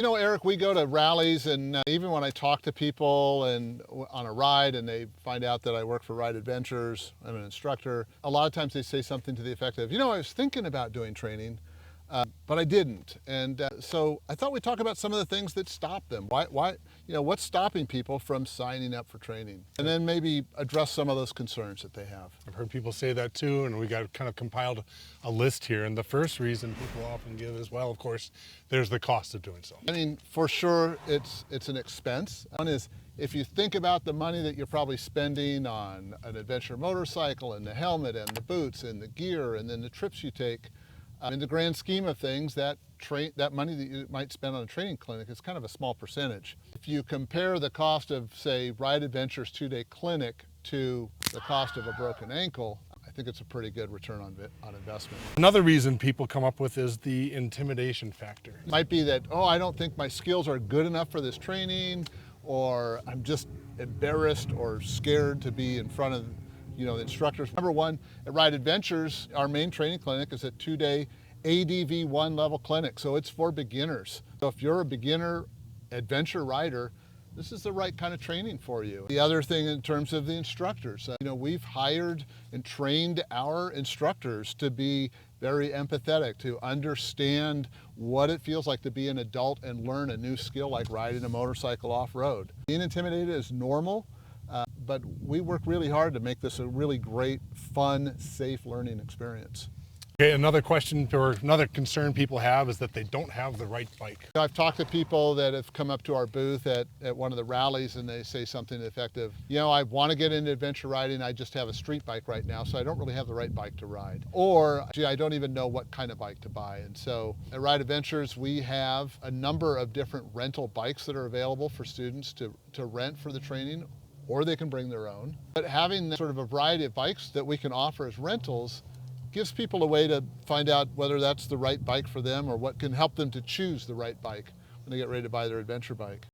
You know, Eric, we go to rallies, and even when I talk to people and on a ride and they find out that I work for Ride Adventures, I'm an instructor, a lot of times they say something to the effect of, you know, I was thinking about doing training, but I didn't. And so I thought we'd talk about some of the things that stop them. What's stopping people from signing up for training? And then maybe address some of those concerns that they have. I've heard people say that too, and we got kind of compiled a list here. And the first reason people often give is, well, of course, there's the cost of doing so. I mean, for sure, it's an expense. One is, if you think about the money that you're probably spending on an adventure motorcycle and the helmet and the boots and the gear and then the trips you take, in the grand scheme of things, that money that you might spend on a training clinic is kind of a small percentage. If you compare the cost of, say, Ride Adventures 2-day clinic to the cost of a broken ankle, I think it's a pretty good return on investment. Another reason people come up with is the intimidation factor. It might be that, oh, I don't think my skills are good enough for this training, or I'm just embarrassed or scared to be in front of the instructors. Number one, at Ride Adventures, our main training clinic is a 2-day ADV 1 level clinic, so it's for beginners. So if you're a beginner adventure rider, this is the right kind of training for you. The other thing in terms of the instructors, we've hired and trained our instructors to be very empathetic, to understand what it feels like to be an adult and learn a new skill like riding a motorcycle off-road. Being intimidated is normal, but we work really hard to make this a really great, fun, safe learning experience. Okay, another question or another concern people have is that they don't have the right bike. I've talked to people that have come up to our booth at one of the rallies, and they say something to the effect of, I want to get into adventure riding, I just have a street bike right now, so I don't really have the right bike to ride. Or, gee, I don't even know what kind of bike to buy. And so at Ride Adventures, we have a number of different rental bikes that are available for students to rent for the training, or they can bring their own. But having sort of a variety of bikes that we can offer as rentals gives people a way to find out whether that's the right bike for them or what can help them to choose the right bike when they get ready to buy their adventure bike.